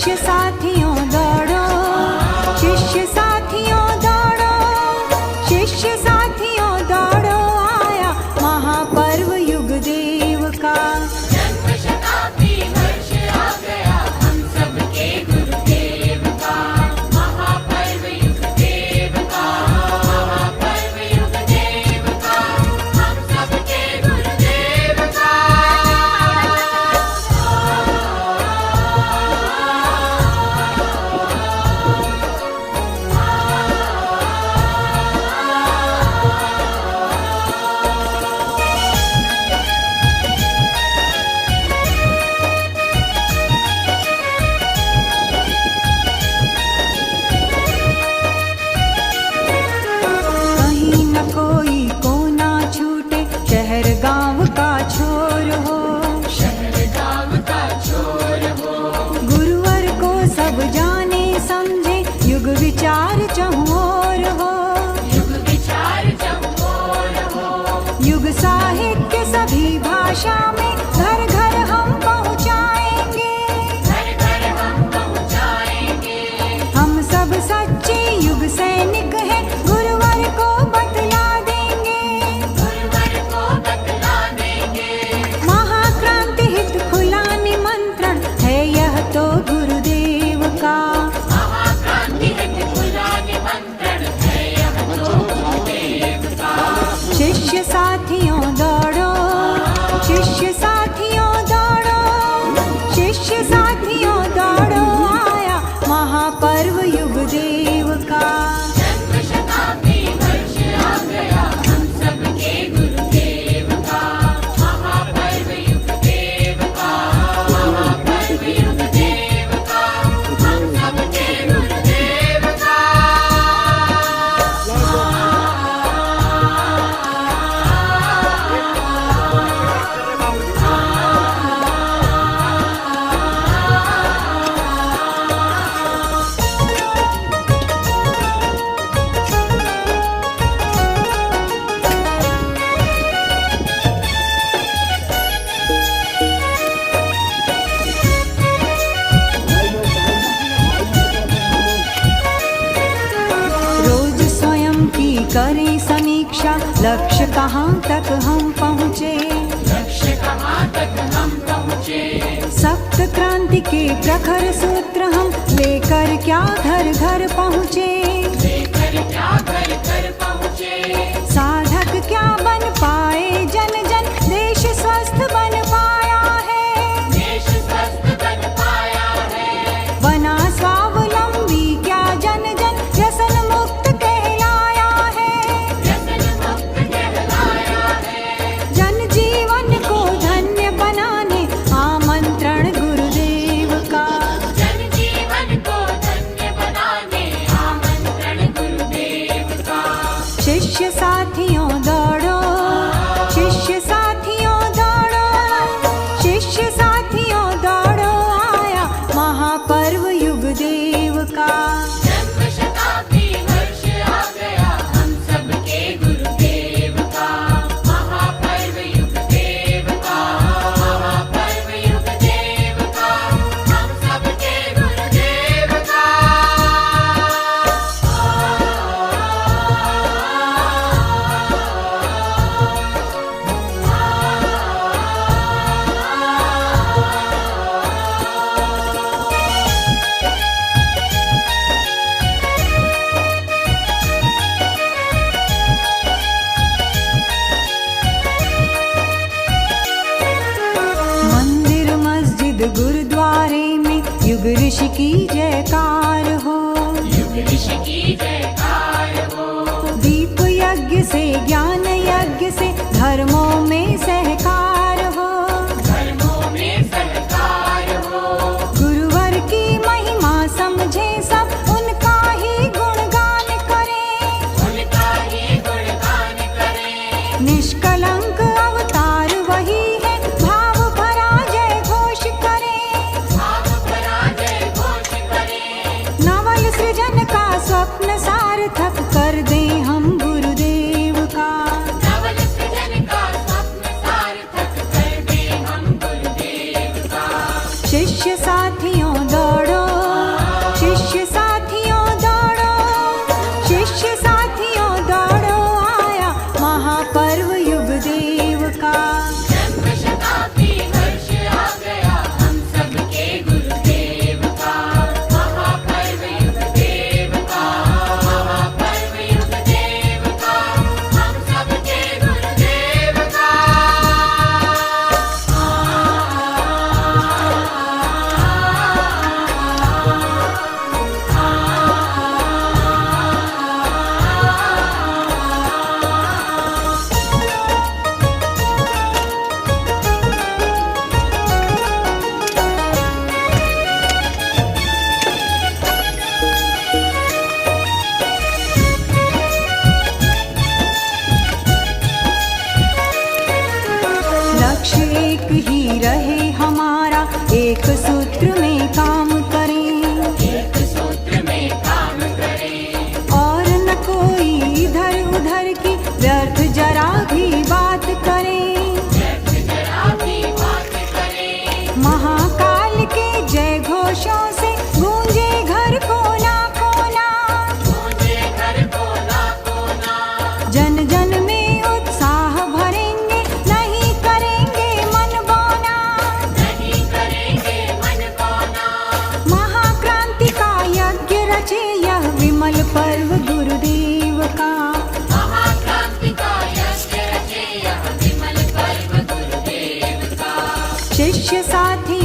शिष्य साथियों दौड़ो, शिष्य साथियों दौड़ो, शिष्य साथियों दौड़ो, आया महापर्व युग देव का। जन्म शताब्दी वर्ष आ गया हम सबके गुरुदेव का, महापर्व युग देव का, महापर्व युग देव का, हम सबके गुरुदेव का। कहीं न कोई कोना छूटे, शहर गांव का छोर हो, शहर गांव का छोर हो, गुरुवर को सब जाने समझे, युग विचार चहुओर हो, युग विचार चहुओर हो, युग साहित्य सभी भाषा में घर घर हम पहुँचाएंगे। घर घर हम पहुँचाएंगे। हम सब सच्चे युग सैनिक हैं, गुरुवर को बतला देंगे, गुरुवर को बतला देंगे। महाक्रांति हित खुला निमंत्रण है यह तो गुरुदेव का। महाक्रांति हित खुला निमंत्रण है यह तो गुरुदेव का। शिष्य साथियों दौड़ो, शिष्य साथियों दौड़ो, शिष्य साथियों दौड़ो, आया महापर्व युग देव का। जन्म शताब्दी वर्ष आ गया हम सबके गुरुदेव का, महापर्व युग देव का, महापर्व युग देव का, हम सबके गुरुदेव का। रोज स्वयं की करें समीक्षा, लक्ष्य कहाँ तक हम पहुँचे, लक्ष्य कहाँ तक हम पहुँचे, सप्त क्रांति के प्रखर सूत्र हम लेकर क्या घर घर पहुँचे, लेकर क्या घर घर पहुँचे, साधक क्या बन पाए जन जन, देश स्वस्थ बन पाया है, देश स्वस्थ बन पाया है, बना स्वावलंबी क्या जन जन, व्यसन मुक्त कहलाया है, व्यसन मुक्त कहलाया है, जन जीवन को धन्य बनाने आमंत्रण गुरुदेव का। जन जीवन को धन्य बनाने आमंत्रण गुरुदेव का। शिष्य साथियों दौड़ो, शिष्य साथियों दौड़ो, शिष्य साथियों दौड़ो, आया महापर्व युग देव का। जन्म शताब्दी वर्ष आ गया हम सबके गुरुदेव का, महापर्व युग देव का, महापर्व युग देव का, हम सबके गुरुदेव का। मंदिर मस्जिद गुरुद्वारे में युग ऋषि की जयकार हो, युग ऋषि की जयकार हो, दीप यज्ञ से ज्ञान यज्ञ से धर्मों में सहकार हो, धर्मों में सहकार हो, गुरुवर की महिमा समझे सब, उनका ही गुणगान करें, उनका ही गुणगान करें, निष्कलंक अवतार वही है, भाव भरा जय घोष करें, भाव भरा जय घोष करें, नवल सृजन का स्वप्न सार्थक कर दें हम गुरुदेव का। ही रहे हमारा, एक सूत्र में काम करें, एक सूत्र में काम करें। और न कोई इधर उधर की व्यर्थ जरा भी बात करें। व्यर्थ जरा भी बात करें। महाकाल के जय घोषों से गूंजे घर कोना कोना, गूंजे घर कोना कोना। जन जन में उत्साह भरेंगे, नहीं करेंगे मन बौना, नहीं करेंगे मन कोना। महाक्रांति का यज्ञ रचे यह विमल पर्व गुरुदेव का, महाक्रांति का यज्ञ रचे यह विमल पर्व गुरुदेव का। शिष्य साथी